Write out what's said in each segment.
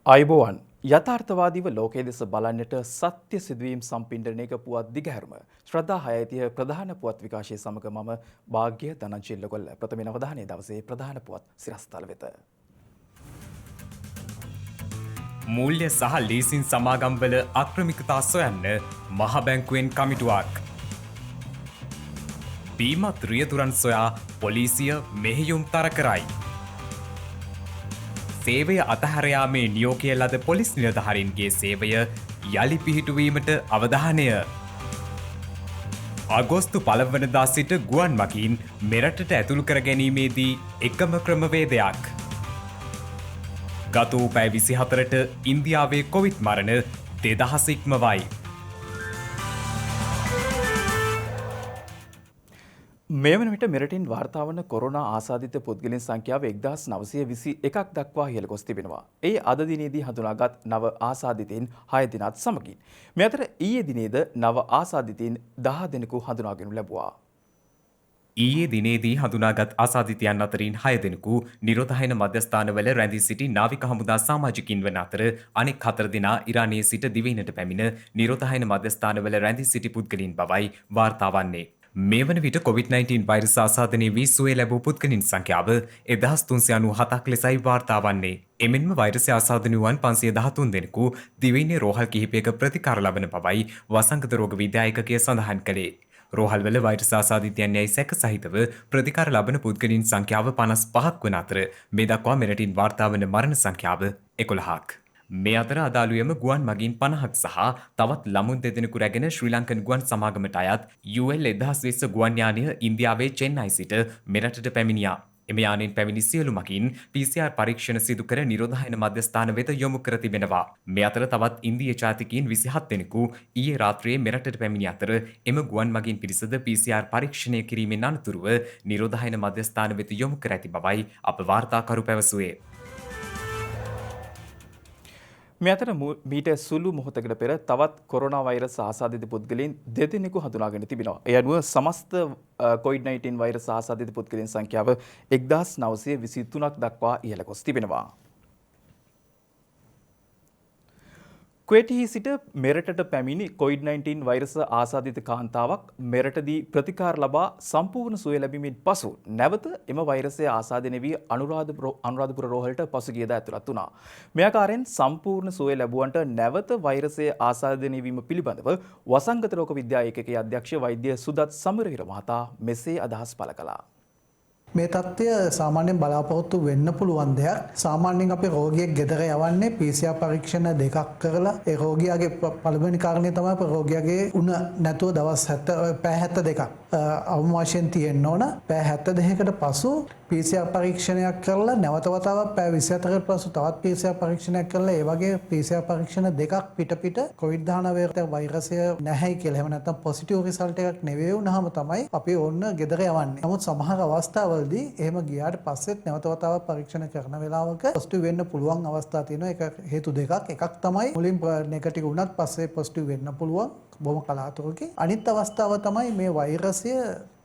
අයිබෝවන් යථාර්ථවාදීව ලෝකයේ දෙස බලන්නට සත්‍ය සිදුවීම් සම්පින්ඩනයක පුවත් දිගහැරම ශ්‍රද්ධා හයතිය ප්‍රධාන පුවත් විකාශය සමග මම භාග්‍ය ධනංචිල්ලකොල්ල ප්‍රථම අවධානයේ දවසේ ප්‍රධාන පුවත් සිරස්තල වෙත. මූල්‍ය සහ ලීසින් සමාගම්වල අක්‍රමිකතා සොයන්න මහ බැංකුවෙන් කමිටුවක්. බීමත් රියදුරන් සොයා පොලිසිය මෙහෙයුම් තර කරයි. සේවය අතහැරයාමේ නියෝගය ලද පොලිස් නිලධහරින්ගේ සේවය යළි පිහිටුවීමට අවධානය. අගෝස්තු 1 වනදා සිට ගුවන් මගින් මෙරටට ඇතුළු කර ගැනීමේදී එකම ක්‍රමවේදයක්. ගත වූ පැය 24ට ඉන්දියාවේ කොවිඩ් මරණ 2000 ඉක්මවයි. මේ වන විට මෙරටින් වාර්තා වන කොරෝනා ආසාදිත පුද්ගලයන් සංඛ්‍යාව 1921ක් දක්වා ඉහළ ගොස් තිබෙනවා. ඒ අද දිනේදී හඳුනාගත් නව ආසාදිතයින් 6 දිනත් සමගින්. මේ අතර ඊයේ දිනේද නව ආසාදිතයින් 10 දෙනෙකු හඳුනාගනු ලැබුවා. ඊයේ දිනේදී හඳුනාගත් ආසාදිතයන් අතරින් 6 දෙනෙකු නිරෝධායන මධ්‍යස්ථානවල රැඳී සිටි නාවික හමුදා සමාජිකින් වන අතර අනෙක් 4 දෙනා ඉරානයේ සිට දිවයිනට පැමිණ නිරෝධායන මධ්‍යස්ථානවල රැඳී සිටි පුද්ගලයන් බවයි වාර්තා වන්නේ. මේ වන විට COVID-19 වෛරස් ආසාදනය වී සුවය ලැබූ පුද්ගලයන් සංඛ්‍යාව 1397ක් ලෙසයි වාර්තා වන්නේ. එමෙන්ම වෛරසය ආසාදනය වූවන් 513 දෙනෙකු දිවයිනේ රෝහල් කිහිපයක ප්‍රතිකාර ලබන බවයි වසංගත රෝග විද්‍යායකකය සඳහන් කළේ. රෝහල්වල වෛරස් ආසාදිතයන් යයි සැක සහිතව ප්‍රතිකාර ලබන පුද්ගලයන් සංඛ්‍යාව 55ක් වන අතර මේ දක්වා මෙරටින් වාර්තා වන මරණ සංඛ්‍යාව 11ක්. මේ අතර අදාළුවම ගුවන් මගින් 50ක් සහ තවත් ළමුන් දෙදෙනෙකු රැගෙන ශ්‍රී ලංකන් ගුවන් සමාගමට අයත් UL 1020 ගුවන් යානය ඉන්දියාවේ චෙන්නයි සිට මෙරටට පැමිණියා. එම යානයෙන් පැමිණි සියලු මගින් PCR පරීක්ෂණ සිදු කර නිරෝධායන මධ්‍යස්ථාන වෙත යොමු කර තිබෙනවා. මේ අතර තවත් ඉන්දීය ජාතිකයින් 27 දෙනෙකු ඊයේ රාත්‍රියේ මෙරටට පැමිණි අතර එම ගුවන් මගින් පිරිසද PCR පරීක්ෂණය කිරීමෙන් අනතුරුව නිරෝධායන මධ්‍යස්ථාන වෙත යොමු කර ඇති බවයි අප වාර්තාකරු පැවසුවේ. මේ අතර මීට සුළු මොහොතකට පෙර තවත් කොරෝනා වෛරස් ආසාදිත පුද්ගලයන් දෙදෙනෙකු හඳුනාගෙන තිබෙනවා. ඒ අනුව සමස්ත COVID-19 වෛරස් ආසාදිත පුද්ගලයන් සංඛ්‍යාව 1923ක් දක්වා ඉහළ ගොස් තිබෙනවා. කුවේටෙහි සිට මෙරටට පැමිණි COVID-19 වෛරස ආසාදිත කාන්තාවක් මෙරටදී ප්‍රතිකාර ලබා සම්පූර්ණ සුවය ලැබීමෙන් පසු නැවත එම වෛරසය ආසාදනය වී අනුරාධපුර රෝහලට පසුගියදා ඇතුළත් වුණා. මේ ආකාරයෙන් සම්පූර්ණ සුවය ලැබුවන්ට නැවත වෛරසය ආසාදනය වීම පිළිබඳව වසංගත රෝග විද්‍යා ඒකකයේ අධ්‍යක්ෂ වෛද්‍ය සුදත් සමරවීර මහතා මෙසේ අදහස් පළ කළා. මේ තත්ත්වය සාමාන්‍යයෙන් බලාපොරොත්තු වෙන්න පුළුවන් දෙයක්. සාමාන්‍යයෙන් අපි රෝගියෙක් ගෙදර යවන්නේ PCR පරීක්ෂණ දෙකක් කරලා ඒ රෝගියාගේ පළවෙනි කාරණේ තමයි රෝගියාගේ උණ නැතුව දවස් 70 පැය 72ක් අවම වශයෙන් තියෙන්න ඕන. පැය 72කට පසු PCR පරීක්ෂණයක් කරලා නැවත වතාවක් පැය 24කට පසු තවත් PCR පරීක්ෂණයක් කරලා ඒ වගේ PCR පරීක්ෂණ දෙකක් පිට COVID-19 වෛරසය නැහැයි කියලා එහෙම නැත්නම් පොසිටිව් රිසල්ට් එකක් නෙවෙයි වුණාම තමයි අපි ඕන්න ගෙදර යවන්නේ. නමුත් සමහර අවස්ථාවලදී එහෙම ගියාට පස්සෙත් නැවත වතාවක් පරීක්ෂණ කරන වෙලාවක පොසිටිව් වෙන්න පුළුවන් අවස්ථා තියෙනවා. ඒක හේතු දෙකක්. එකක් තමයි මුලින් නෙගටිව් වුණත් පස්සේ පොසිටිව් වෙන්න පුළුවන් බොහොම කලාතුරකින්. අනිත් අවස්ථාව තමයි මේ වෛරසය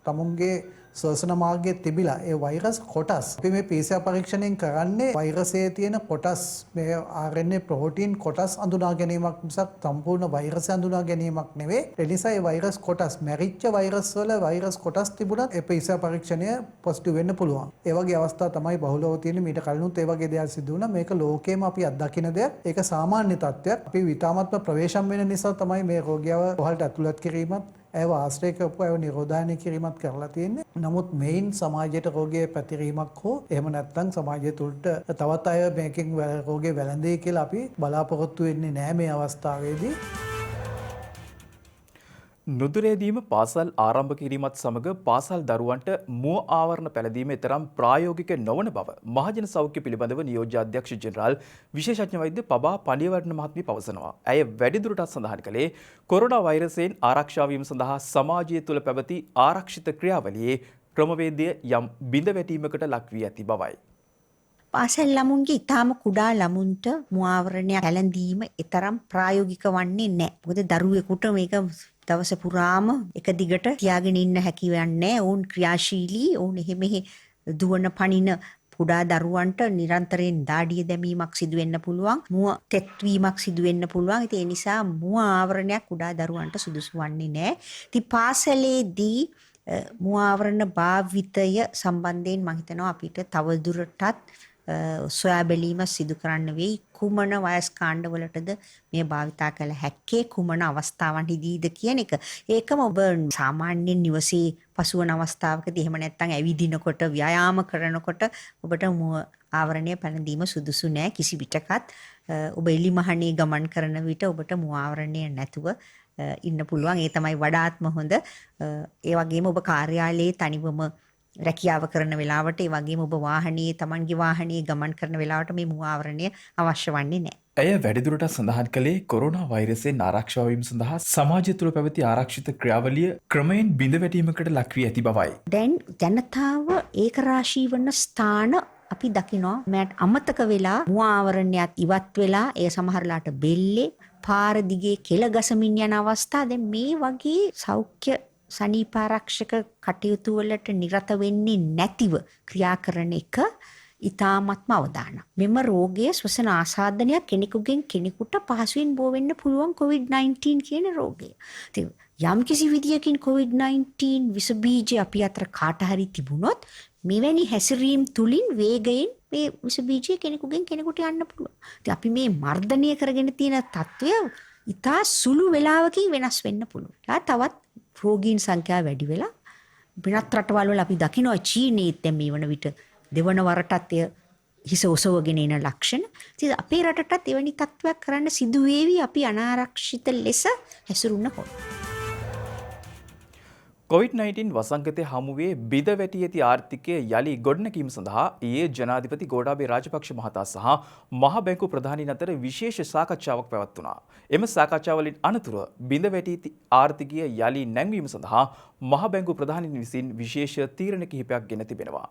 තමුන්ගේ ශ්වසන මාර්ගයේ තිබිලා ඒ වෛරස් කොටස් අපි මේ PCR පරීක්ෂණයෙන් කරන්නේ වෛරසයේ තියෙන කොටස් මේ RNA ප්‍රෝටීන් කොටස් අඳුනා ගැනීමක් මිසක් සම්පූර්ණ වෛරසය අඳුනා ගැනීමක් නෙවෙයි. ඒ නිසා ඒ වෛරස් කොටස් මැරිච්ච වෛරස් වල වෛරස් කොටස් තිබුණත් ඒ PCR පරීක්ෂණය පොසිටිව් වෙන්න පුළුවන්. ඒ වගේ අවස්ථා තමයි බහුලව තියෙන්නේ. මීට කලිනුත් ඒ වගේ දේවල් සිදු වුණා. මේක ලෝකේම අපි අත්දකින දෙයක්. ඒක සාමාන්‍ය තත්ත්වයක්. අපි විතාමත්ම ප්‍රවේශම් වෙන නිසා තමයි මේ රෝගියව රෝහලට ඇතුළත් කිරීමත් ඒව ආශ්‍රය කරපු අය නිරෝධායන කිරීමත් කරලා තියෙන්නේ. නමුත් මේන් සමාජයට රෝගයේ පැතිරීමක් හෝ එහෙම නැත්නම් සමාජය තුළට තවත් අය මේකෙන් රෝගේ වැළඳේ කියලා අපි බලාපොරොත්තු වෙන්නේ නැහැ මේ අවස්ථාවේදී. නුදුරේදීම පාසල් ආරම්භ කිරීමත් සමග පාසල් දරුවන්ට මුව ආවරණ පැළඳීම තරම් ප්‍රායෝගික නොවන බව මහජන සෞඛ්‍ය පිළිබඳව නියෝජ්‍ය අධ්‍යක්ෂ ජෙනරාල් විශේෂඥ වෛද්‍ය පබා පණියවර්ණ මහත්මිය පවසනවා. ඇය වැඩිදුරටත් සඳහන් කළේ කොරෝනා වෛරසයෙන් ආරක්ෂා වීම සඳහා සමාජය තුළ පැවති ආරක්ෂිත ක්‍රියාවලියේ ක්‍රමවේදය යම් බිඳ වැටීමකට ලක් වී ඇති බවයි. පාසල් ළමුන්ගේ ඊටාම කුඩා ළමුන්ට මුවාවරණයක් පැළඳීම ඊතරම් ප්‍රායෝගික වන්නේ නැහැ. මොකද දරුවෙකුට මේක දවස පුරාම එක දිගට තියාගෙන ඉන්න හැකියාවක් නැහැ. ඔවුන් ක්‍රියාශීලී, ඔවුන් එහෙ මෙහෙ දුවන පනින කුඩා දරුවන්ට නිරන්තරයෙන් දාඩිය දැමීමක් සිදු වෙන්න පුළුවන්. මුව තෙත්වීමක් සිදු වෙන්න පුළුවන්. ඉතින් ඒ නිසා මුව ආවරණයක් කුඩා දරුවන්ට සුදුසු වන්නේ නැහැ. ඉතින් පාසලේදී මුව ආවරණ භාවිතය සම්බන්ධයෙන් මම හිතනවා අපිට තවදුරටත් සොයා බැලීම සිදු කරන්න වෙයි. කුමන වයස් කාණ්ඩවලටද මේ භාවිතා කළ හැක්කේ, කුමන අවස්ථාවන්හිදීද කියන එක. ඒකම ඔබ සාමාන්‍යයෙන් නිවසේ පසුවන අවස්ථාවකදී එහෙම නැත්නම් ඇවිදිනකොට, ව්‍යායාම කරනකොට ඔබට මුව ආවරණය පැළඳීම සුදුසු නෑ කිසි විටකත්. ඔබ එලිමහනේ ගමන් කරන විට ඔබට මුව ආවරණය නැතුව ඉන්න පුළුවන්. ඒ තමයි වඩාත්ම හොඳ. ඒ වගේම ඔබ කාර්යාලයේ තනිවම රැකියාව කරන වෙලාවට, ඒ වගේම ඔබ වාහනේ, Tamanගේ වාහනේ ගමන් කරන වෙලාවට මේ මුව ආවරණය අවශ්‍ය වන්නේ නැහැ. ඇය වැඩිදුරටත් සඳහන් කළේ කොරෝනා වෛරසයෙන් ආරක්ෂා වීම සඳහා සමාජය තුළ පැවති ආරක්ෂිත ක්‍රියාවලිය ක්‍රමයෙන් බිඳවැටීමකට ලක් වී ඇති බවයි. දැන් ජනතාව ඒකරාශී වන ස්ථාන අපි දකිනවා. මට අමතක වෙලා මුව ආවරණයත් ඉවත් වෙලා ඒ සමහරලාට බෙල්ලේ පාර දිගේ කෙල ගසමින් යන අවස්ථා. දැන් මේ වගේ සෞඛ්‍ය සනීපාරක්ෂක කටයුතු වලට නිරත වෙන්නේ නැතිව ක්‍රියා කරන එක ඉතාමත්ම අවදානක්. මෙම රෝගය ස්වසන ආසාදනයක් කෙනෙකුගෙන් කෙනෙකුට පහසුවෙන් බෝ වෙන්න පුළුවන් COVID-19 කියන රෝගය. ඉතින් යම් කිසි විදියකින් COVID-19 විස බීජ අපි අතර කාට හරි තිබුණොත් මෙවැනි හැසිරීම් තුලින් වේගයෙන් මේ විස බීජය කෙනෙකුගෙන් කෙනෙකුට යන්න පුළුවන්. ඉතින් අපි මේ මර්ධනය කරගෙන තියෙන තත්ත්වය ඉතා සුළු වේලාවකින් වෙනස් වෙන්න පුළුවන්. තවත් රෝගීන් සංඛ්‍යාව වැඩි වෙලා වෙනත් රටවල් වල අපි දකිනවා චීනයේත් දැන් මේ වන විට දෙවන වරටත් එය හිස ඔසවගෙන එන ලක්ෂණ. ඉතින් අපේ රටටත් එවැනි තත්ත්වයක් කරන්න සිදු වේවි අපි අනාරක්ෂිත ලෙස හැසිරුණොත්. COVID-19 වසංගතය හමුවේ බිඳ වැටි ඇති ආර්ථිකය යළි ගොඩනැගීම සඳහා ඊයේ ජනාධිපති ගෝඨාභය රාජපක්ෂ මහතා සහ මහ බැංකු ප්‍රධානීන් අතර විශේෂ සාකච්ඡාවක් පැවැත්වුණා. එම සාකච්ඡාවලින් අනතුරුව බිඳ වැටි ඇති ආර්ථිකය යළි නැංවීම සඳහා මහ බැංකු ප්‍රධානීන් විසින් විශේෂ තීරණ කිහිපයක් ගෙන තිබෙනවා.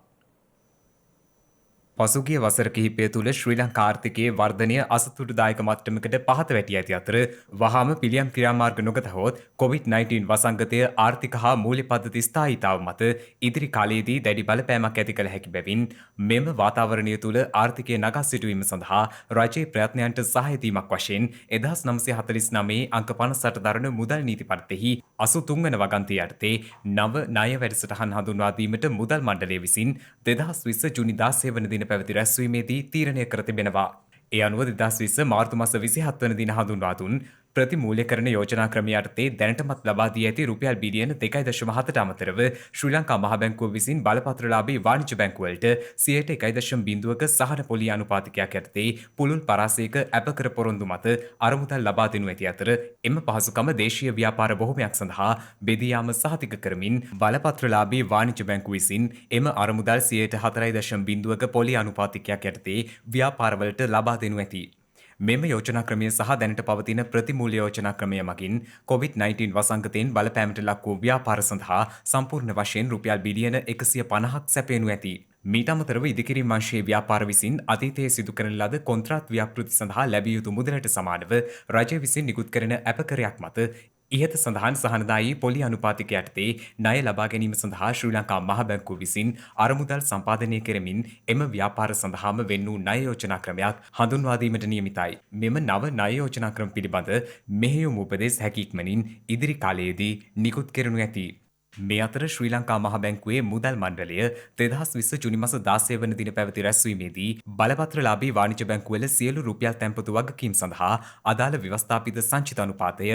පසුගිය වසර කිහිපය තුළ ශ්‍රී ලංකා ආර්ථිකයේ වර්ධනය අසතුටුදායක මට්ටමකට පහත වැටි ඇති අතර වහාම පිළියම් ක්‍රියාමාර්ග නොගතහොත් COVID-19 වසංගතය ආර්ථික හා මූල්‍ය පද්ධති ස්ථායීතාව මත ඉදිරි කාලයේදී දැඩි බලපෑමක් ඇති කළ හැකි බැවින් මෙම වාතාවරණය තුළ ආර්ථිකය නගා සිටුවීම සඳහා රජයේ ප්‍රයත්නයන්ට සහාය දීමක් වශයෙන් 1949 අංක 58 දරන මුදල් නීති පරිද්දෙහි 83 වන වගන්තිය යටතේ නව ණය වැඩසටහන් හඳුන්වා දීමට මුදල් මණ්ඩලය විසින් 2020 ජූනි 16 වන දින පැවති රැස්වීමේදී තීරණය කර තිබෙනවා. ඒ අනුව 2020 මාර්තු මාස 27 වන දින හඳුන්වා දුන් ප්‍රතිමූල්‍යකරණ යෝජනා ක්‍රමය යටතේ දැනටමත් ලබා දී ඇති රුපියල් බිලියන 2.7ට අමතරව ශ්‍රී ලංකා මහ බැංකුව විසින් බලපත්‍රලාභී වාණිජ්‍ය බැංකුවලට 1.1%ක සහන පොලී අනුපාතිකයක් යටතේ පුළුල් පරාසයක අපකර පොරොන්දු මත අරමුදල් ලබා දෙනු ඇති අතර එම පහසුකම දේශීය ව්‍යාපාර බොහොමයක් සඳහා බෙදී යාම සහතික කරමින් බලපත්‍රලාභී වාණිජ්‍ය බැංකුව විසින් එම අරමුදල් 4.0%ක පොලී අනුපාතිකයක් යටතේ ව්‍යාපාරවලට ලබා දෙනු ඇති. මෙම යෝජනා ක්‍රමය සහ දැනට පවතින ප්‍රතිමූල්‍ය යෝජනා ක්‍රමය මගින් COVID-19 වසංගතයෙන් බලපෑමට ලක් වූ ව්‍යාපාර සඳහා සම්පූර්ණ වශයෙන් රුපියල් බිලියන 150ක් සැපයනු ඇති. මීට අමතරව ඉදිකිරීම් අංශයේ ව්‍යාපාර විසින් අතීතයේ සිදු කරන ලද කොන්ත්‍රාත් ව්‍යාපෘති සඳහා ලැබිය යුතු මුදලට සමානව රජය විසින් නිකුත් කරන අපකරයක් මත ඉහත සඳහන් සහනදායී පොලි අනුපාතික යටතේ ණය ලබා ගැනීම සඳහා ශ්‍රී ලංකා මහ බැංකුව විසින් අරමුදල් සම්පාදනය කරමින් එම ව්‍යාපාර සඳහාම වෙන් වූ ණය යෝජනා ක්‍රමයක් හඳුන්වා දීමට නියමිතයි. මෙම නව ණය යෝජනා ක්‍රම පිළිබඳ මෙහෙයුම් උපදෙස් හැකියික්මනින් ඉදිරි කාලයේදී නිකුත් කරනු ඇති. මේ අතර ශ්‍රී ලංකා මහ බැංකුවේ මුදල් මණ්ඩලය 2020 ජුනි මාස 16 වන දින පැවති රැස්වීමේදී බලපත්‍රලාභී වාණිජ්‍ය බැංකුවල සියලු රුපියල් තැන්පතු වගකීම් සඳහා අදාළ ව්‍යවස්ථාපිත සංචිත අනුපාතය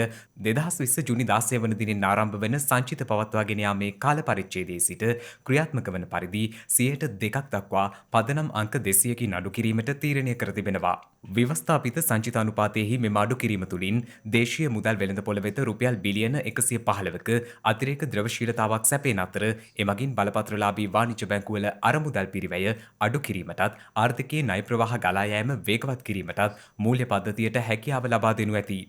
2020 ජුනි 16 වන දිනෙන් ආරම්භ වන සංචිත පවත්වාගෙන යාමේ කාල පරිච්ඡේදයේ සිට ක්‍රියාත්මක වන පරිදි 2% දක්වා පදනම් අංක 200කින් අඩු කිරීමට තීරණය කර තිබෙනවා. ව්‍යවස්ථාපිත සංචිත අනුපාතයේහි මෙම අඩු කිරීම තුළින් දේශීය මුදල් වෙළඳපොළ වෙත රුපියල් බිලියන 115ක අතිරේක ද්‍රවශීලතාවක් සැපේන අතර එමගින් බලපත්‍රලාභී වාණිජ්‍ය බැංකුවල අරමුදල් පිරිවැය අඩු කිරීමටත් ආර්ථිකයේ ණය ප්‍රවාහ ගලා යෑම වේගවත් කිරීමටත් මූල්‍ය පද්ධතියට හැකියාව ලබා දෙනු ඇති.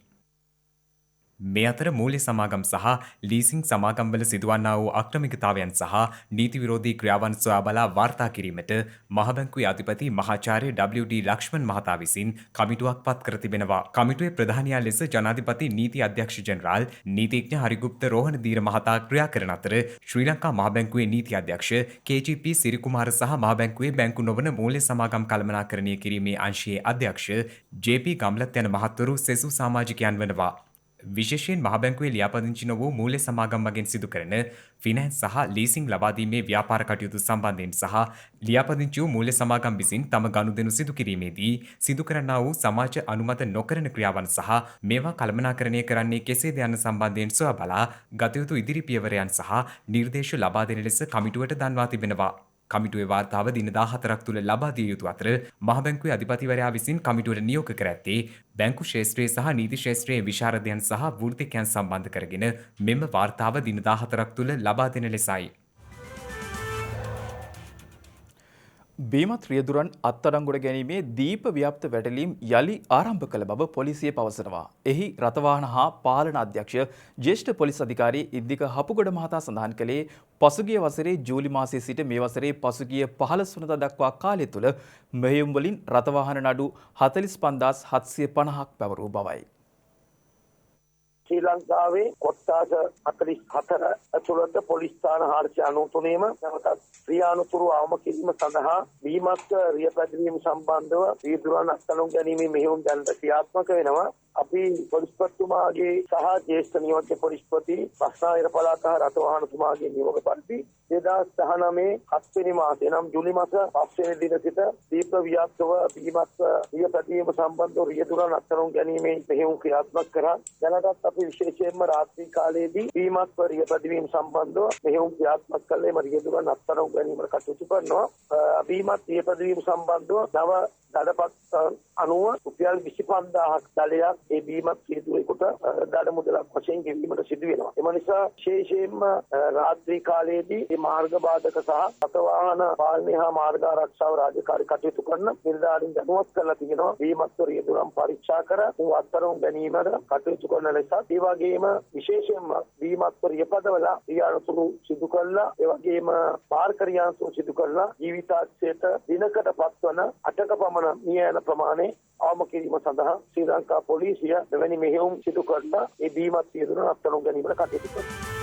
මේ අතර මූල්‍ය සමාගම් සහ ලීසිං සමාගම්වල සිදුවන්නා වූ අක්‍රමිකතාවයන් සහ නීති විරෝධී ක්‍රියාවන් සොයා බලා වාර්තා කිරීමට මහබැංකුවේ අධිපති මහාචාර්ය WD ලක්ෂ්මන් මහතා විසින් කමිටුවක් පත් කර තිබෙනවා. කමිටුවේ ප්‍රධානියා ලෙස ජනාධිපති නීති අධ්‍යක්ෂ ජෙනරාල් නීතිඥ හරිගුප්ත රෝහණ දීර මහතා ක්‍රියා කරන අතර ශ්‍රී ලංකා මහබැංකුවේ නීති අධ්‍යක්ෂ KGP සිරිකුමාර සහ මහබැංකුවේ බැංකු නොවන මූල්‍ය සමාගම් කළමනාකරණය කිරීමේ අංශයේ අධ්‍යක්ෂ JP ගම්ලත් යන මහත්වරු සෙසු සමාජිකයන් වනවා. විශේෂයෙන් මහබැංකුවේ ලියාපදිංචි නො වූ මූල්‍ය සමාගම් මගින් සිදු කරන ෆිනෑන්ස් සහ ලීසිං ලබා දීමේ ව්‍යාපාර කටයුතු සම්බන්ධයෙන් සහ ලියාපදිංචි වූ මූල්‍ය සමාගම් විසින් තම ගනුදෙනු සිදු කිරීමේදී සිදු කරන්නා වූ සමාජ අනුමත නොකරන ක්‍රියාවන් සහ මේවා කළමනාකරණය කරන්නේ කෙසේද යන සම්බන්ධයෙන් සොයා බලා ගත යුතු ඉදිරි පියවරයන් සහ නිර්දේශ ලබා දෙන ලෙස කමිටුවට දන්වා තිබෙනවා. කමිටුවේ වාර්තාව දින 14ක් තුළ ලබා දිය යුතු අතර මහබැංකුවේ අධිපතිවරයා විසින් කමිටුවට නියෝග කර ඇත්තේ බැංකු ක්ෂේත්‍රයේ සහ නීති ක්ෂේත්‍රයේ විශාරදයන් සහ වෘත්තිකයන් සම්බන්ධ කරගෙන මෙම වාර්තාව දින 14ක් තුළ ලබා දෙන ලෙසයි. බීමත් රියදුරන් අත්අඩංගුවට ගැනීමේ දීප ව්‍යාප්ත වැටලීම් යළි ආරම්භ කළ බව පොලිසිය පවසනවා. එහි රථවාහන හා පාලන අධ්‍යක්ෂ ජ්‍යෙෂ්ඨ පොලිස් අධිකාරී ඉද්දික හපුගොඩ මහතා සඳහන් කළේ පසුගිය වසරේ ජූලි මාසයේ සිට මේ වසරේ පසුගිය 15 වනදා දක්වා කාලය තුළ මෙහෙයුම් වලින් රථවාහන නඩු 45750ක් පැවරූ බවයි. ශ්‍රී ලංකාවේ කොට්ටාස 44 ඇතුළත පොලිස් ස්ථාන 493ම නැවතත් ක්‍රියානුතුරු අවම කිරීම සඳහා බීමත් රියපැදිරීම සම්බන්ධව රියදුරන් අත්අඩංගුවට ගැනීමේ මෙහෙයුම් දැනට ක්‍රියාත්මක වෙනවා. අපි පොලිස්පතිතුමාගේ සහ ජ්‍යෙෂ්ඨ නියෝජ්‍ය පොලිස්පති බස්නාහිර පළාත රථවාහනතුමාගේ නියෝග පරිදි 2019 7 වෙනි මාසයේ නම් ජූලි මාස 5 වෙනි දින සිට දීප්ත ව්‍යාප්තව බීමත් රියපැදීම සම්බන්ධව රියදුරන් අත්අඩංගුවට ගැනීමේ මෙහෙයුම් ක්‍රියාත්මක කරා. දැනටත් අපි විශේෂයෙන්ම රාත්‍රී කාලයේදී බීමත් රියපැදීම සම්බන්ධව මෙහෙයුම් ක්‍රියාත්මක කළේ රියදුරන් අත්අඩංගුවට ගැනීමට කටයුතු කරනවා. බීමත් රියපැදීම සම්බන්ධව නව දඩපත් අනුව රුපියල් 25000ක් දලයක් ඒ බීමත් සිදුවෙකට දඩ මුදලක් වශයෙන් ගෙවීමට සිදු වෙනවා. එම නිසා විශේෂයෙන්ම රාත්‍රී කාලයේදී මේ මාර්ග බාධක සහ රථවාහන පාලනය හා මාර්ග ආරක්ෂාව රාජකාරී කටයුතු කරන නිලධාරීන් දැනුවත් කරලා තියෙනවා. බීමත් රියදුරන් පරීක්ෂා කර අත්අඩංගුවට ගැනීමට කටයුතු කරන ලෙස ඒ වගේම විශේෂයෙන්ම බීමත් රියපදවල ක්‍රියානුතුරු සිදු කළා. ඒ වගේම පාර ක්‍රියානුතුරු සිදු කළා. ජීවිතාංශයට දිනකට පත්වන 8ක පමණ මිය යන ප්‍රමාණය අවම කිරීම සඳහා ශ්‍රී ලංකා පොලිසිය මෙවැනි මෙහෙයුම් සිදු කරලා ඒ බීමත් රියදුරන් අත්අඩංගුවට ගැනීමට කටයුතු කරනවා.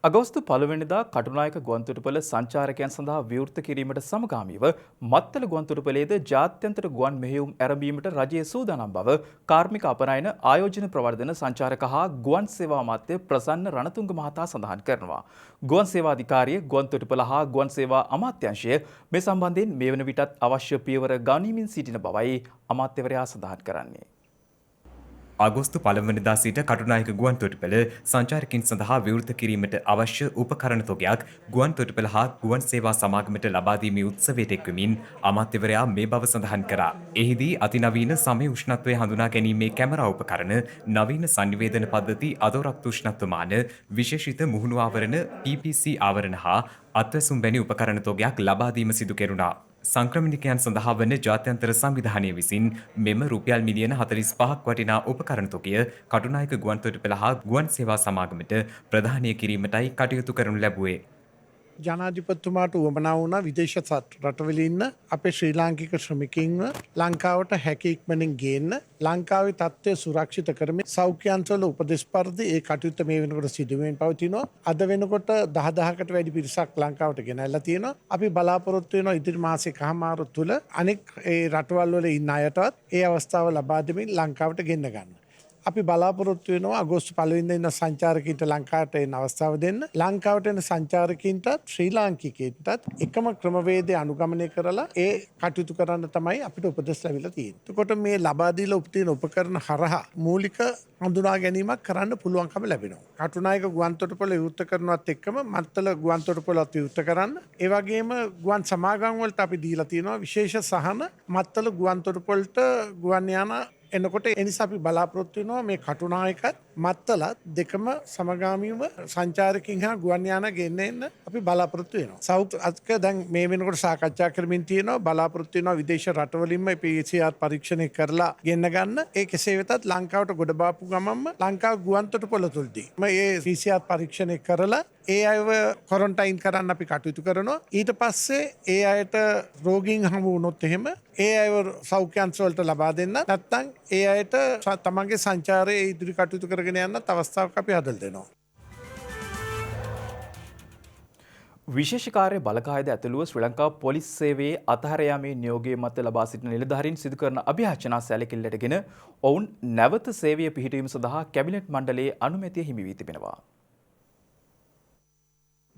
අගෝස්තු 1 වෙනිදා කටුනායක ගුවන්තොටුපළ සංචාරකයන් සඳහා විවෘත කිරීමට සමගාමීව මත්තල ගුවන්තොටුපළේද ජාත්‍යන්තර ගුවන් මෙහෙයුම් ඇරඹීමට රජයේ සූදානම් බව කාර්මික අපනයන ආයෝජන ප්‍රවර්ධන සංචාරක හා ගුවන් සේවා අමාත්‍ය ප්‍රසන්න රණතුංග මහතා සඳහන් කරනවා. ගුවන් සේවා අධිකාරිය ගුවන්තොටුපළ හා ගුවන් සේවා අමාත්‍යාංශය මේ සම්බන්ධයෙන් මේ වන විටත් අවශ්‍ය පියවර ගනිමින් සිටින බවයි අමාත්‍යවරයා සඳහන් කරන්නේ. අගෝස්තු 1 වෙනිදා සිට කටුනායක ගුවන් තොටුපළ සංචාරකින් සඳහා විවෘත කිරීමට අවශ්‍ය උපකරණ තොගයක් ගුවන් තොටුපළ හා ගුවන් සේවා සමාගමට ලබා දීමේ උත්සවයට එක්වමින් අමාත්‍යවරයා මේ බව සඳහන් කරා. එහිදී අතිනවීන සමය උෂ්ණත්වය හඳුනා ගැනීමේ කැමරා උපකරණ, නවීන සංනිවේදන පද්ධති, අදෝරක්ත උෂ්ණත්වමාන, විශේෂිත මුහුණු ආවරණ, PPC ආවරණ හා අත්වැසුම් වැනි උපකරණ තොගයක් ලබා දීම සිදු කෙරුණා. සංක්‍රමණිකයන් සඳහා වන ජාත්‍යන්තර සංවිධානය විසින් මෙම රුපියල් මිලියන 45ක් වටිනා උපකරණ තොගය කටුනායක ගුවන් තොටුපළ හා ගුවන් සේවා සමාගමට ප්‍රදානය කිරීමටයි කටයුතු කරනු ලැබුවේ. ජනාධිපතිතුමාට උවමනා වුණා විදේශ රටවල ඉන්න අපේ ශ්‍රී ලාංකික ශ්‍රමිකයින්ව ලංකාවට හැකි ඉක්මනින් ගේන්න ලංකාවේ තත්ත්වය සුරක්ෂිත කරමින් සෞඛ්‍ය අංශවල උපදෙස් පරිදි ඒ කටයුත්ත මේ වෙනකොට සිදු වෙමින් පවතිනවා. අද වෙනකොට 10000කට වැඩි පිරිසක් ලංකාවට ගෙනල්ලා තියෙනවා. අපි බලාපොරොත්තු වෙනවා ඉදිරි මාසේ කහමාර තුල අනෙක් ඒ රටවල් වල ඉන්න අයටවත් ඒ අවස්ථාව ලබා දෙමින් ලංකාවට ගෙන්න ගන්න. අපි බලාපොරොත්තු වෙනවා අගෝස්තු 1 වෙනිදා ඉන්න සංචාරකීන්ට ලංකාවට එන අවස්ථාව දෙන්න. ලංකාවට එන සංචාරකීන්ටත් ශ්‍රී ලාංකිකයින්ටත් එකම ක්‍රමවේදය අනුගමනය කරලා ඒ කටයුතු කරන්න තමයි අපිට උපදෙස් ලැබිලා තියෙන්නේ. එතකොට මේ ලබා දීලා උපදින උපකරණ හරහා මූලික හඳුනා ගැනීමක් කරන්න පුළුවන්කම ලැබෙනවා. කටුනායක ගුවන් තොටුපළ විවෘත කරනවත් එක්කම මත්තල ගුවන් තොටුපළත් විවෘත කරන්න. ඒ වගේම ගුවන් සමාගම් වලට අපි දීලා තියෙනවා විශේෂ සහන මත්තල ගුවන් තොටුපළට ගුවන් යාන එනකොට එනිසා අපි බලාපොරොත්තු වෙනවා මේ කටුනායකත් මත්තලත් දෙකම සමගාමීව සංචාරකින් හා ගුවන් යාන ගෙන්න එන්න අපි බලාපොරොත්තු වෙනවා. සවුත් අත්ක දැන් මේ වෙනකොට සාකච්ඡා කරමින් තියෙනවා බලාපොරොත්තු වෙනවා විදේශ රටවලින්ම PCR පරීක්ෂණය කරලා ගෙන්න ගන්න. ඒ කෙසේ වෙතත් ලංකාවට ගොඩ බාපු ගමන්ම ලංකාව ගුවන්තොටුපොළ තුලදී මේ PCR පරීක්ෂණය කරලා ඒ අයව කොරන්ටයින් කරන්න අපි කටයුතු කරනවා. ඊට පස්සේ ඒ අයට රෝගීන් හමු වුණොත් එහෙම ඒ අයව සෞඛ්‍ය අංශවලට ලබා දෙන්න. නැත්නම් ඒ අයට තමන්ගේ සංචාරයේ ඉදිරි කටයුතු කරගෙන යන්නත් අවස්ථාවක් අපි හදලා දෙනවා. විශේෂකාර්ය බලකායද ඇතුළුව ශ්‍රී ලංකා පොලිස් සේවයේ අතහැර යාමේ නියෝගය මත ලබා සිටින නිලධාරීන් සිදු කරන අභියාචනා සැලකිල්ලටගෙන ඔවුන් නැවත සේවය පිහිටවීම සඳහා කැබිනට් මණ්ඩලයේ අනුමැතිය හිමි වී තිබෙනවා.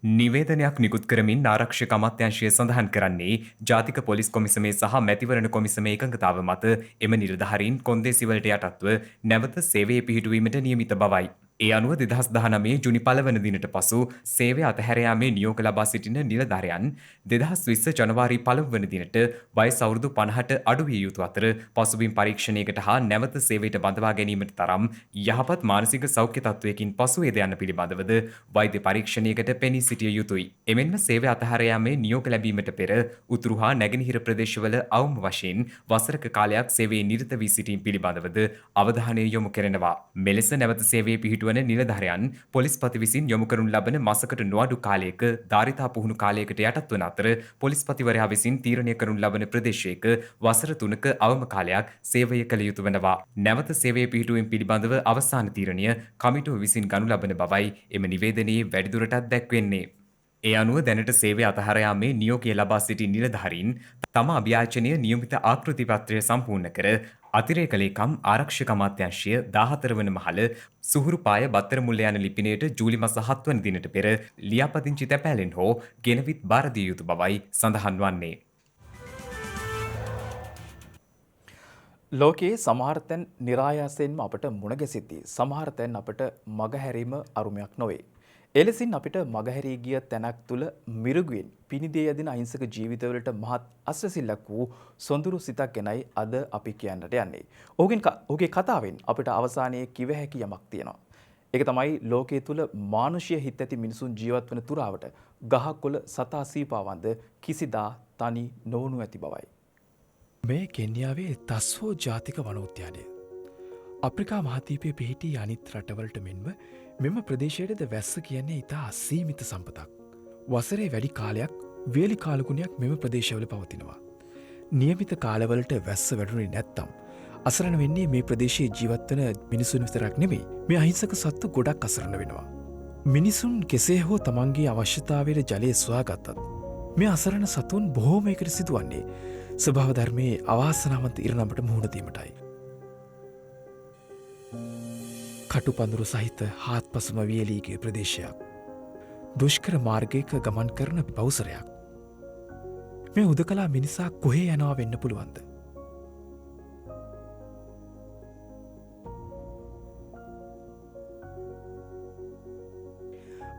නිවේදනයක් නිකුත් කරමින් ආරක්ෂක අමාත්‍යාංශය සඳහන් කරන්නේ ජාතික පොලිස් කොමිසමේ සහ මැතිවරණ කොමිසමේ එකඟතාව මත එම නිලධාරීන් කොන්දේසිවලට යටත්ව නැවත සේවයේ පිහිටුවීමට නියමිත බවයි. ඒ අනුව 2019 ජුනි 1 වන දිනට පසු සේවය අතහැර යාමේ නියෝග ලබා සිටින නිලධාරියන් 2020 ජනවාරි 1 වන දිනට වයස අවුරුදු 50ට අඩු විය යුතු අතර පසුබිම් පරීක්ෂණයකට හා නැවත සේවයට බඳවා ගැනීමට තරම් යහපත් මානසික සෞඛ්‍ය තත්ත්වයකින් පසුවේද යන්න පිළිබඳවද වෛද්‍ය පරීක්ෂණයකට පෙනී සිටිය යුතුයි. එමෙන්ම සේවය අතහැර යාමේ නියෝග ලැබීමට පෙර උතුරු හා නැගෙනහිර ප්‍රදේශවල අවම වශයෙන් වසරක කාලයක් සේවයේ නිරත වී සිටීම පිළිබඳවද අවධානය යොමු කරනවා. මෙලෙස නැවත සේවයේ පිහිටුවන නිලධාරයන් පොලිස්පති විසින් යොමු කරනු ලබන මාසකට නොඅඩු කාලයක ධාරිතා පුහුණු කාලයකට යටත් වන අතර පොලිස්පතිවරයා විසින් තීරණය කරනු ලබන ප්‍රදේශයක වසර 3ක අවම කාලයක් සේවය කළ යුතු වෙනවා. නැවත සේවයේ පිහිටුවීම පිළිබඳව අවසාන තීරණය කමිටුව විසින් ගනු ලබන බවයි එම නිවේදනයේ වැඩිදුරටත් දැක්වෙන්නේ. ඒ අනුව දැනට සේවය අතහැර යාමේ නියෝගය ලබා සිටි නිලධාරීන් තම අභියාචනය නියමිත ආකෘති පත්‍රය සම්පූර්ණ කර අතිරේක ලේකම් ආරක්ෂක අමාත්‍යාංශය 14 වන මහල සුහුරුපාය බත්තරමුල්ල යන ලිපිනයට ජූලි මාස 7 වන දිනට පෙර ලියාපදිංචි තැපෑලෙන් හෝ ගෙනවිත් බාර දිය යුතු බවයි සඳහන් වන්නේ. ලෝකයේ සමහර තැන් નિરાයාසයෙන්ම අපට මුණ ගැසෙද්දී සමහර තැන් අපට මගහැරීම අරුමයක් නොවේ. එලෙසින් අපිට මගහැරී ගිය තැනක් තුල මිරුගුවෙන් පිනිදේ යදින අහිංසක ජීවිතවලට මහත් අස්වැසිල්ලක් වූ සොඳුරු සිතක් ගැනයි අද අපි කියන්නට යන්නේ. ඔහුගේ කතාවෙන් අපිට අවසානයේ කිව හැකි යමක් තියෙනවා. ඒක තමයි ලෝකයේ තුල මානුෂීය හිත් ඇති මිනිසුන් ජීවත් වන තුරාවට ගහකොළ සතා සීපාවන්ද කිසිදා තනි නොවනු ඇති බවයි. මේ කෙන්යාවේ තස්වෝ ජාතික වනෝද්‍යානය. අප්‍රිකා මහදීපයේ පිහිටි අනිත් රටවලට මෙන්ම මෙම ප්‍රදේශයටද වැස්ස කියන්නේ ඉතා අසීමිත සම්පතක්. වසරේ වැඩි කාලයක් වේලි කාලගුණයක් මෙම ප්‍රදේශවල පවතිනවා. නියමිත කාලවලට වැස්ස වැඩුණේ නැත්තම් අසරණ වෙන්නේ මේ ප්‍රදේශයේ ජීවත්වන මිනිසුන් විතරක් නෙමෙයි මේ අහිංසක සත්තු ගොඩක් අසරණ වෙනවා. මිනිසුන් කෙසේ හෝ තමන්ගේ අවශ්‍යතාවයට ජලය සොයාගත්තත් මේ අසරණ සතුන් බොහෝමයකට සිදුවන්නේ ස්වභාව ධර්මයේ අවාසනාවන්ත ඉරණමට මුහුණ දීමටයි. කටුපඳුරු සහිත හාත්පසම වියලීගේ ප්‍රදේශයක්. දුෂ්කර මාර්ගයක ගමන් කරන පවුසරයක්. මේ උදකලා මිනිසා කොහේ යනවා වෙන්න පුළුවන්ද?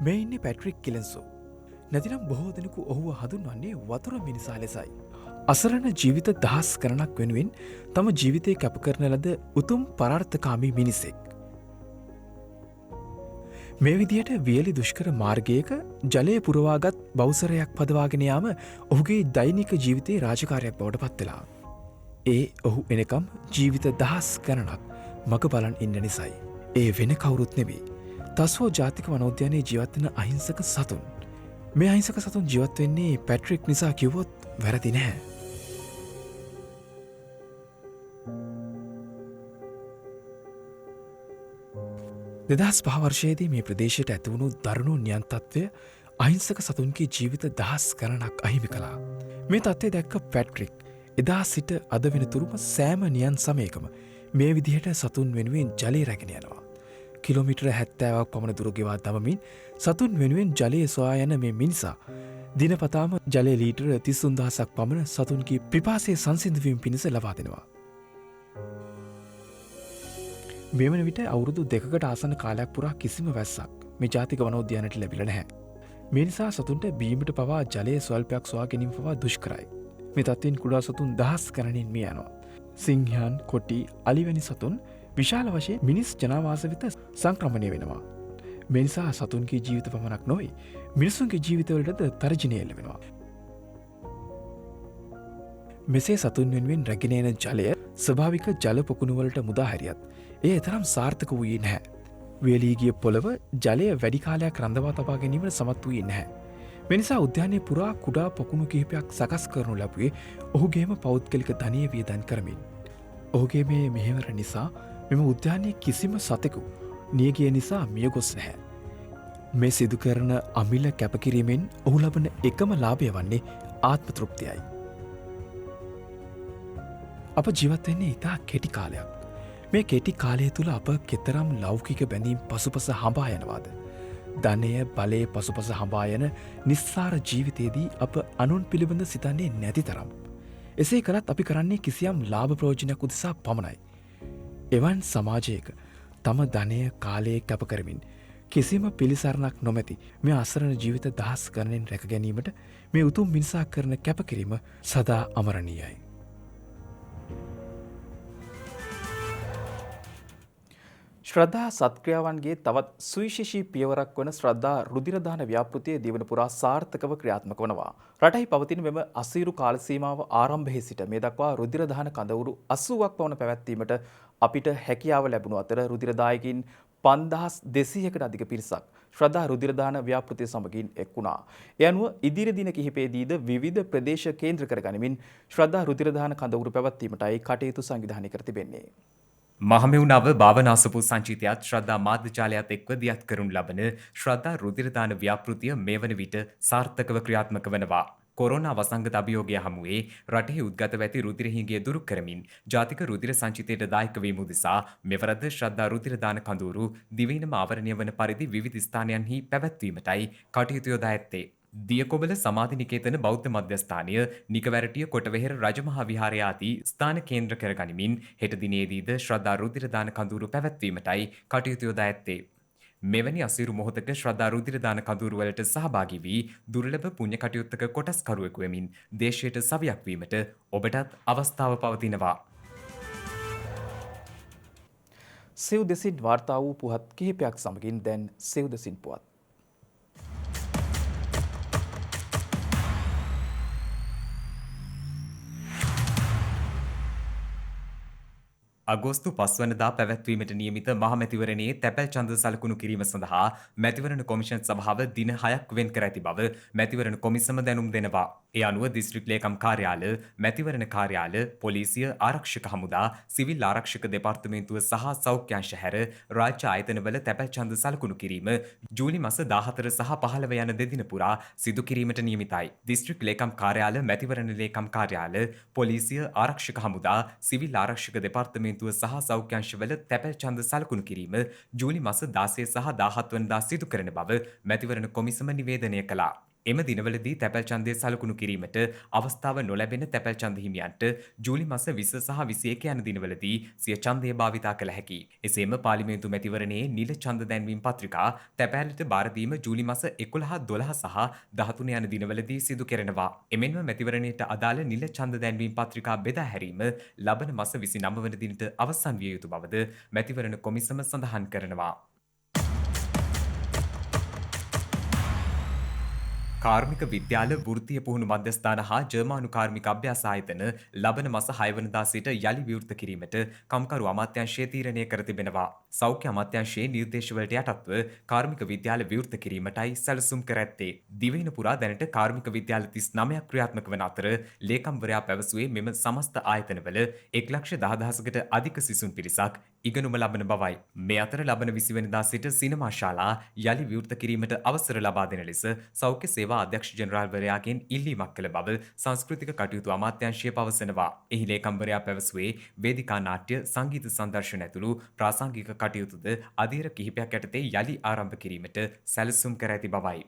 මේ ඉන්නේ පැට්‍රික් කිලන්සෝ. නැතිනම් බොහෝ දෙනෙකු ඔහුව හඳුන්වන්නේ වතුර මිනිසා ලෙසයි. අසරණ ජීවිත දහස් ගණනක් වෙනුවෙන් තම ජීවිතය කැප කරන ලද උතුම් පරාර්ථකාමී මිනිසෙක්. මේ විදියට වියලි දුෂ්කර මාර්ගයක ජලය පුරවාගත් බෞසරයක් පදවාගෙන යාම ඔහුගේ දෛනික ජීවිතයේ රාජකාරයක් බවට පත්වෙලා. ඒ ඔහු එනකම් ජීවිත දහස් ගණනක් මග බලන් ඉන්න නිසයි. ඒ වෙන කවුරුත් නෙවෙයි. තස්වෝ ජාතික වනෝද්‍යානයේ ජීවත්වන අහිංසක සතුන්. මේ අහිංසක සතුන් ජීවත් වෙන්නේ පැට්‍රික් නිසා කිව්වොත් වැරදි නැහැ. දෙදහස් පහවර්ෂයේදී මේ ප්‍රදේශයට ඇතිවුණු දරුණු නියන්තත්වය අහිංසක සතුන්ගේ ජීවිත දහස් ගණනක් අහිමි කළා. මේ තත්ත්වය දැක්ක පැට්‍රික් එදා සිට අද වෙනතුරුම සෑම නියන් සමයකම මේ විදිහට සතුන් වෙනුවෙන් ජලය රැගෙන යනවා. කිලෝමීටර 70ක් පමණ දුර ගෙවා දමමින් සතුන් වෙනුවෙන් ජලය සොයා යන මේ මිනිසා දිනපතාම ජලය ලීටර 33000ක් පමණ සතුන්ගේ පිපාසය සංසිඳවීම පිණිස ලබා දෙනවා. මේ වන විට අවුරුදු 2කට ආසන්න කාලයක් පුරා කිසිම වැස්සක් මේ ජාතික වනෝද්‍යානයට ලැබිලා නැහැ. මේ නිසා සතුන්ට බීමට පවා ජලයේ ස්වල්පයක් සොයා ගැනීම පවා දුෂ්කරයි. මේ තත්ත්වයෙන් කුඩා සතුන් දහස් ගණනින් මිය යනවා. සිංහයන්, කොටි, අලි වැනි සතුන් විශාල වශයෙන් මිනිස් ජනවාස වෙත සංක්‍රමණය වෙනවා. මේ නිසා සතුන්ගේ ජීවිත පමණක් නොවේ මිනිසුන්ගේ ජීවිතවලටද තර්ජනය එල්ල වෙනවා. මෙසේ සතුන් වෙනුවෙන් රැගෙන එන ජලය ස්වභාවික ජල පොකුණුවලට මුදා හැරියත් එය තරම් සාර්ථක වූයේ නැහැ. වේලීගිය පොළව ජලය වැඩි කාලයක් රඳවා තබා ගැනීමට සමත් වූයේ නැහැ. මේ නිසා උද්‍යානයේ පුරා කුඩා පොකුණු කිහිපයක් සකස් කරනු ලැබුවේ ඔහුගේම පෞද්ගලික ධනය වියදම් කරමින්. ඔහුගේ මේ මෙහෙවර නිසා මෙම උද්‍යානයේ කිසිම සතෙකු නියගිය නිසා මිය ගොස් නැහැ. මේ සිදු කරන අමිල කැපකිරීමෙන් ඔහු ලබන එකම ලාභය වන්නේ ආත්ම තෘප්තියයි. අප ජීවත්වන්නේ ඉතා කෙටි කාලයක්. මේ කෙටි කාලය තුළ අප කෙතරම් ලෞකික බැඳීම් පසුපස හඹා යනවාද. ධනය බලය පසුපස හඹායන නිස්සාර ජීවිතයේදී අප අනුන් පිළිබඳ සිතන්නේ නැති තරම්. එසේ කරත් අපි කරන්නේ කිසියම් ලාභ ප්‍රෝජනයක් උදෙසා පමණයි. එවන් සමාජයක තම ධනය කාලයේ කැප කරමින් කිසිම පිළිසරණක් නොමැති මේ අසරණ ජීවිත දහස් ගණනෙන් රැක ගැනීමට මේ උතුම් මිනිසා කරන කැපකිරීම සදා අමරණීයයි. ශ්‍රද්ධා සත්ක්‍රියාවන්ගේ තවත් සුවිශේෂී පියවරක් වන ශ්‍රද්ධා රුධිරදාන ව්‍යාපෘතිය දිවන පුරා සාර්ථකව ක්‍රියාත්මක වනවා. රටෙහි පවතින මෙම අසීරු කාල සීමාව ආරම්භයේ සිට මේ දක්වා රුධිරදාන කඳවුරු 80ක් පමණ පැවැත්වීමට අපිට හැකියාව ලැබුණු අතර රුධිරදායකින් 5200කට අධික පිරිසක් ශ්‍රද්ධා රුධිරදාන ව්‍යාපෘතිය සමගින් එක් වුණා. ඒ අනුව ඉදිරි දින කිහිපයේදීද විවිධ ප්‍රදේශ කේන්ද්‍ර කරගනිමින් ශ්‍රද්ධා රුධිරදාන කඳවුරු පැවැත්වීමටයි කටයුතු සංවිධානය කර තිබෙන්නේ. මහමෙවුනාව භාවනාසපු සංචිතයත් ශ්‍රද්ධා මාධ්‍යජාලයත් එක්ව දියත් කරනු ලබන ශ්‍රද්ධා රුධිරදාන ව්‍යාපෘතිය මේ වන විට සාර්ථකව ක්‍රියාත්මක වනවා. කොරෝනා වසංගත අභියෝගය හමුවේ රටෙහි උද්ගත ඇති රුධිර හිඟය දුරු කරමින් ජාතික රුධිර සංචිතයට දායක වීම උදෙසා මෙවරද ශ්‍රද්ධා රුධිරදාන කඳවුරු දිවයිනම ආවරණය වන පරිදි විවිධ ස්ථානයන්හි පැවැත්වීමටයි කටයුතු යොදා ඇත්තේ. දියකොබල සමාධි නිකේතන බෞද්ධ මධ්‍යස්ථානය නිකවැරටිය කොටවෙහෙර රජමහා විහාරය ආදී ස්ථාන කේන්ද්‍ර කරගනිමින් හෙට දිනේදීද ශ්‍රද්ධා රුධිරදාන කඳවුරු පැවැත්වීමටයි කටයුතු යොදා ඇත්තේ. මෙවැනි අසීරු මොහොතක ශ්‍රද්ධා රුධිරදාන කඳවුරු වලට සහභාගී වී දුර්ලභ පුණ්‍ය කටයුත්තක කොටස්කරුවෙකු වෙමින් දේශයට සවියක් වීමට ඔබටත් අවස්ථාව පවතිනවා. සිව් දෙසින් වාර්තා වූ පුවත් කිහිපයක් සමගින් දැන් සිව් දෙසින් පුවත්. අගෝස්තු 5 වනදා පැවැත්වීමට නියමිත මහමැතිවරණයේ තැපැල් ඡන්ද සලකුණු කිරීම සඳහා මැතිවරණ කොමිෂන් සභාව දින 6ක් වෙන් කර ඇති බව මැතිවරණ කොමිසම දැනුම් දෙනවා. ඒ අනුව දිස්ත්‍රික් ලේකම් කාර්යාල, මැතිවරණ කාර්යාල, පොලිසිය, ආරක්ෂක හමුදා, සිවිල් ආරක්ෂක දෙපාර්තමේන්තුව සහ සෞඛ්‍ය අංශ හැර රාජ්‍ය ආයතනවල තැපැල් ඡන්ද සලකුණු කිරීම ජූලි මාස 14 සහ 15 යන දෙදින පුරා සිදු කිරීමට නියමිතයි. දිස්ත්‍රික් ලේකම් කාර්යාල, මැතිවරණ ලේකම් කාර්යාල, පොලිසිය, ආරක්ෂක හමුදා, සිවිල් ආරක්ෂක දෙපාර්තමේන්තුව සහ සෞඛ්‍ය අංශවල තැපැල් ඡන්ද සලකුණු කිරීම ජූලි මාස 16 සහ 17 වනදා සිදු කරන බව මැතිවරණ කොමිසම නිවේදනය කළා. එම දිනවලදී තැපැල් ඡන්දය සලකුණු කිරීමට අවස්ථාව නොලැබෙන තැපැල් ඡන්ද හිමියන්ට ජූලි මාස 20 සහ 21 යන දිනවලදී සිය ඡන්දය භාවිතා කළ හැකියි. එසේම පාර්ලිමේන්තු මැතිවරණයේ නිල ඡන්ද දැන්වීම පත්‍රිකා තැපැල්ට බාර දීම ජූලි මාස 11, 12 සහ 13 යන දිනවලදී සිදු කෙරෙනවා. එමෙන්ම මැතිවරණයට අදාළ නිල ඡන්ද දැන්වීම පත්‍රිකා බෙදා හැරීම ලබන මාස 29 වන දිනට අවසන් විය යුතු බවද මැතිවරණ කොමිසම සඳහන් කරනවා. කාර්මික විද්‍යාල වෘත්තීය පුහුණු මධ්‍යස්ථාන හා ජර්මානු කාර්මික අභ්‍යාස ආයතන ලබන මාස 6 වනදා සිට යලි විවෘත කිරීමට කම්කරු අමාත්‍යාංශය තීරණය කර තිබෙනවා. සෞඛ්‍ය අමාත්‍යාංශයේ නිර්දේශවලට යටත්ව කාර්මික විද්‍යාල විවෘත කිරීමටයි සැලසුම් කර ඇත්තේ. දිවයින පුරා දැනට කාර්මික විද්‍යාල 39ක් ක්‍රියාත්මක වන අතර ලේකම්වරයා පැවසුවේ මෙම සමස්ත ආයතනවල 1,10,000කට අධික සිසුන් පිරිසක් ඉගෙනුම ලබන බවයි. මේ අතර ලබන 20 වෙනිදා සිට සිනමා ශාලා යලි විවෘත කිරීමට අවසර ලබා දෙන ලෙස සෞඛ්‍ය සේවා අධ්‍යක්ෂ ජෙනරාල්වරයාගෙන් ඉල්ලීමක් කළ බව සංස්කෘතික කටයුතු අමාත්‍යාංශය පවසනවා. එහි ලේකම්වරයා පැවසුවේ වේදිකා නාට්‍ය, සංගීත සංදර්ශන ඇතුළු ප්‍රාසංගික කටයුතුද අධීර කිහිපයක් යටතේ යලි ආරම්භ කිරීමට සැලසුම් කර ඇති බවයි.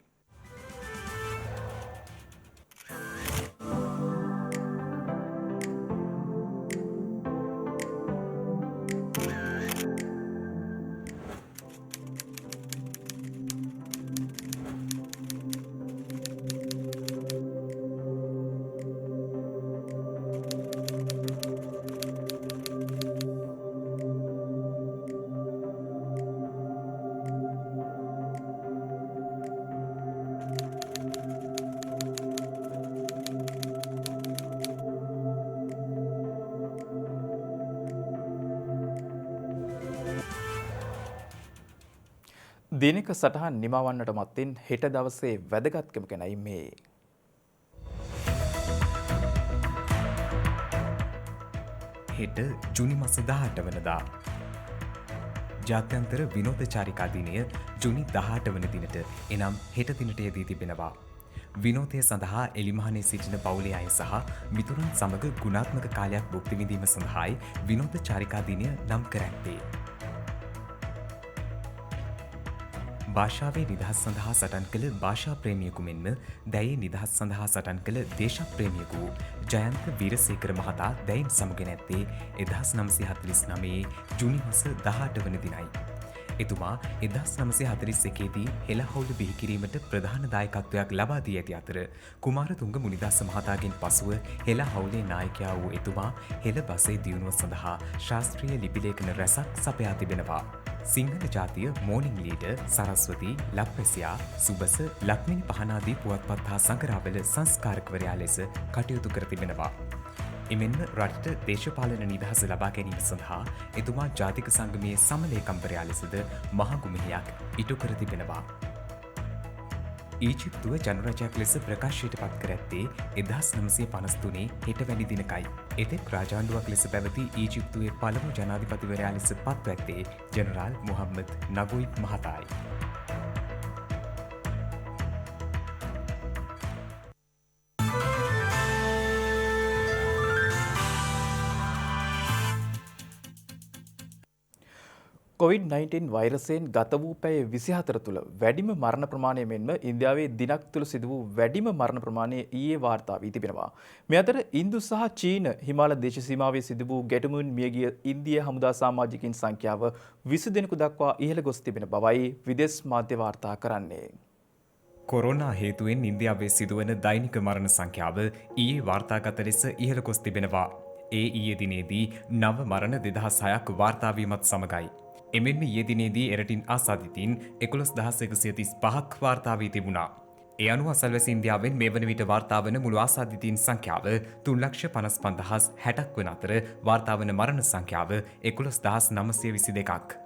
දිනක සටහන් නිමවන්නට මත්තෙන් හෙට දවසේ වැදගත්කම ගැනයි මේ. හෙට ජුනි මස 18 වනදා ජාත්‍යන්තර විනෝද චාරිකා දිනය ජුනි 18 වන දිනට එනම් හෙට දිනට යෙදී තිබෙනවා. විනෝදය සඳහා එලිමහනේ සිටින පවුලේ අය සහ මිතුරන් සමග ගුණාත්මක කාලයක් භුක්ති විඳීම සඳහායි විනෝද චාරිකා දිනය නම් කර ඇත්තේ. භාෂාවේ නිදහස් සඳහා සටන් කළ භාෂා ප්‍රේමියෙකු මෙන්ම දැයේ නිදහස් සඳහා සටන් කළ දේශප්‍රේමියෙකු ජයන්ත වීරසේකර මහතා දැයින් සමුගෙන ඇත්තේ 1949 ජුනි මස 18 වන දිනයි. එතුමා 1941 දී හෙළ හවුල බිහි කිරීමට ප්‍රධාන දායකත්වයක් ලබා දී ඇති අතර කුමාරතුංග මුනිදාස මහතාගෙන් පසුව හෙළ හවුලේ නායකයා වූ එතුමා හෙළ බසේ දියුණුව සඳහා ශාස්ත්‍රීය ලිපි ලේඛන රැසක් සපයා තිබෙනවා. සිංහල ජාතිය මෝනිං ලීඩර්, සරස්වති, ලක්වැසියා, සුබස, ලක්මිනි පහනාදී පුවත්පත් හා සංග්‍රහවල සංස්කාරකවරයා ලෙස කටයුතු කර තිබෙනවා. එමෙන්ම රටට දේශපාලන නිදහස ලබා ගැනීම සඳහා එතුමා ජාතික සංගමයේ සමලේකම්වරයා ලෙසද මහගුමෙහියක් ඉටු කර තිබෙනවා. ඊජිප්තුව ජනරජයක් ලෙස ප්‍රකාශයට පත් කර ඇත්තේ 1953 හෙටවැනි දිනකයි. එතෙක් රාජාණ්ඩුවක් ලෙස පැවති ඊජිප්තුවේ පළමු ජනාධිපතිවරයා ලෙස පත්ව ඇත්තේ ජනරාල් මොහම්මද් නගොයිබ් මහතායි. COVID-19 වෛරසයෙන් ගත වූ පැය 24 තුළ වැඩිම මරණ ප්‍රමාණය මෙන්ම ඉන්දියාවේ දිනක් තුළ සිදු වූ වැඩිම මරණ ප්‍රමාණය ඊයේ වාර්තා වී තිබෙනවා. මේ අතර ඉන්දු සහ චීන හිමාල දේශ සීමාවේ සිදු වූ ගැටුමින් මියගිය ඉන්දිය හමුදා සාමාජිකින් සංඛ්‍යාව 20 දෙනෙකු දක්වා ඉහළ ගොස් තිබෙන බවයි විදේශ මාධ්‍ය වාර්තා කරන්නේ. කොරෝනා හේතුවෙන් ඉන්දියාවේ සිදුවන දෛනික මරණ සංඛ්‍යාව ඊයේ වාර්තාගත ලෙස ඉහළ ගොස් තිබෙනවා. ඒ ඊයේ දිනේදී නව මරණ 2006ක් වාර්තා වීමත් සමගයි. එමෙන්ම ඊයේ දිනේදී එරටින් ආසාදිතින් 11135ක් වාර්තා වී තිබුණා. ඒ අනුව අසල්වැසි ඉන්දියාවෙන් මේ වන විට වාර්තා වන මුළු ආසාදිතින් සංඛ්‍යාව 3,55,060ක් වන අතර වාර්තා වන මරණ සංඛ්‍යාව 11,922ක්.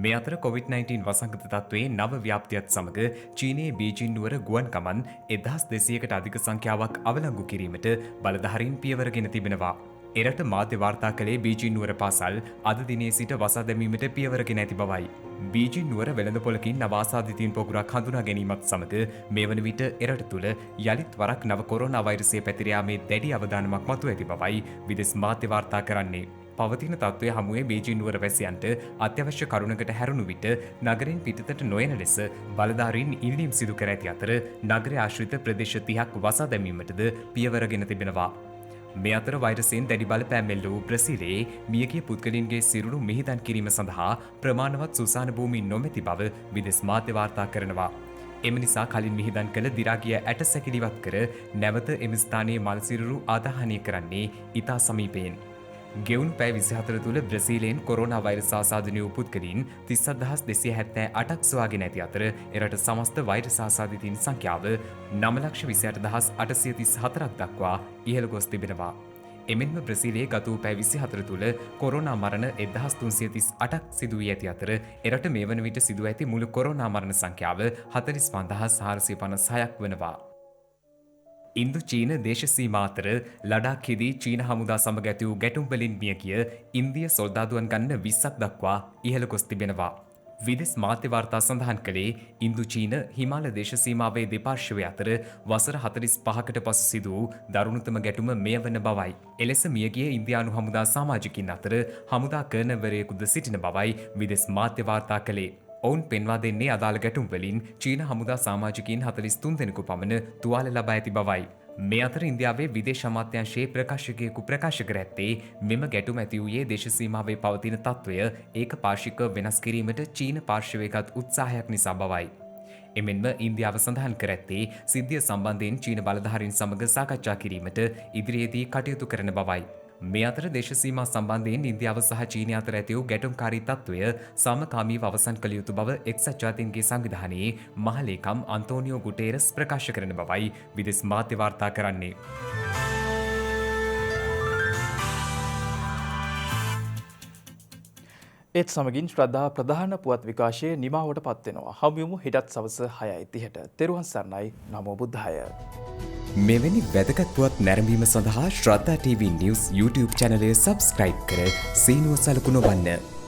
මේ අතර COVID-19 වසංගත තත්ත්වයේ නව ව්‍යාප්තියත් සමග චීනයේ බීජිං නුවර ගුවන් ගමන් 1200කට අධික සංඛ්‍යාවක් අවලංගු කිරීමට බලධාරීන් පියවරගෙන තිබෙනවා. එරට මාධ්‍ය වාර්තා කළේ බීජිං නුවර පාසල් අද දිනේ සිට වසා දැමීමට පියවරගෙන ඇති බවයි. බීජිං නුවර වෙළඳපොළකින් නව ආසාදිතයින් පොකුරක් හඳුනා ගැනීමත් සමග මේ වන විට එරට තුළ යළිත් වරක් නව කොරෝනා වෛරසය පැතිර යාමේ දැඩි අවධානමක් මතුව ඇති බවයි විදේශ මාධ්‍ය වාර්තා කරන්නේ. පවතින තත්ත්වය හමුවේ බීජිං නුවර වැසියන්ට අත්‍යවශ්‍ය කරුණකට හැරුණු විට නගරෙන් පිටතට නොයන ලෙස බලධාරීන් ඉල්ලීම් සිදු කර ඇති අතර නගර ආශ්‍රිත ප්‍රදේශ 30ක් වසා දැමීමටද පියවරගෙන තිබෙනවා. මේ අතර වෛරසයෙන් දැඩි බලපෑම් එල්ල වූ බ්‍රසීලයේ මියගිය පුද්ගලයන්ගේ සිරුරු මිහිදන් කිරීම සඳහා ප්‍රමාණවත් සුසාන භූමි නොමැති බව විදේශ මාධ්‍ය වාර්තා කරනවා. එම නිසා කලින් මිහිදන් කළ දිරාගිය ඇට සැකිලිවත් කර නැවත එම ස්ථානයේ මල් සිරුරු ආදාහනය කරන්නේ ඉතා සමීපයෙන්. ගෙවුන් පැය 24 තුළ බ්‍රසීලයෙන් කොරෝනා වෛරස් ආසාදනය වූ පුද්ගලයන් 30278ක් සොයාගෙන ඇති අතර එරට සමස්ත වෛරස් ආසාදිතයින් සංඛ්‍යාව 9,28,834ක් දක්වා ඉහළ ගොස් තිබෙනවා. එමෙන්ම බ්‍රසීලයේ ගත වූ පැය 24 තුළ කොරෝනා මරණ 1338ක් සිදු වී ඇති අතර එරට මේ වන විට සිදු ඇති මුළු කොරෝනා මරණ සංඛ්‍යාව 45456ක් වනවා. ඉන්දු චීන දේශ සීමා අතර ලඩාක්ෙහිදී චීන හමුදා සමග ඇති වූ ගැටුම් වලින් මියගිය ඉන්දිය සොල්දාදුවන් ගන්න 20ක් දක්වා ඉහළ ගොස් තිබෙනවා. විදේශ මාධ්‍ය වාර්තා සඳහන් කළේ ඉන්දු චීන හිමාල දේශ සීමාවේ දෙපාර්ශ්වය අතර වසර 45කට පසු සිදු වූ දරුණුතම ගැටුම මෙය වන බවයි. එලෙස මියගිය ඉන්දියානු හමුදා සමාජිකින් අතර හමුදා කර්නල්වරයෙකුද සිටින බවයි විදේශ මාධ්‍ය වාර්තා කළේ. ඔවුන් පෙන්වා දෙන්නේ අදාළ ගැටුම් වලින් චීන හමුදා සමාජිකයින් 43 දෙනෙකු පමණ තුවාල ලබා ඇති බවයි. මේ අතර ඉන්දියාවේ විදේශ අමාත්‍යාංශයේ ප්‍රකාශකයෙකු ප්‍රකාශ කර ඇත්තේ මෙම ගැටුම ඇති වූයේ දේශ සීමාවේ පවතින තත්ත්වය ඒකපාර්ශ්විකව වෙනස් කිරීමට චීන පාර්ශවයගත් උත්සාහයක් නිසා බවයි. එමෙන්ම ඉන්දියාව සඳහන් කර ඇත්තේ සිද්ධිය සම්බන්ධයෙන් චීන බලධාරීන් සමග සාකච්ඡා කිරීමට ඉදිරියේදී කටයුතු කරන බවයි. මේ අතර දේශ සීමා සම්බන්ධයෙන් ඉන්දියාව සහ චීනය අතර ඇති වූ ගැටුම්කාරී තත්ත්වය සමකාමීව අවසන් කළ යුතු බව එක්සත් ජාතීන්ගේ සංවිධානයේ මහලේකම් අන්තෝනියෝ ගුටේරස් ප්‍රකාශ කරන බවයි විදේශ මාධ්‍ය වාර්තා කරන්නේ. ඒත් සමගින් ශ්‍රද්ධා ප්‍රධාන පුවත් විකාශය නිමාවට පත්වෙනවා. හමුයමු හෙටත් සවස 6:30ට. තෙරුවන් සරණයි. නමෝ බුද්ධාය. මෙවැනි වැදගත් පුවත් නැරඹීම සඳහා ශ්‍රද්ධා TV News YouTube චැනලය සබස්ක්‍රයිබ් කර සීනුව සලකුණ වන්න.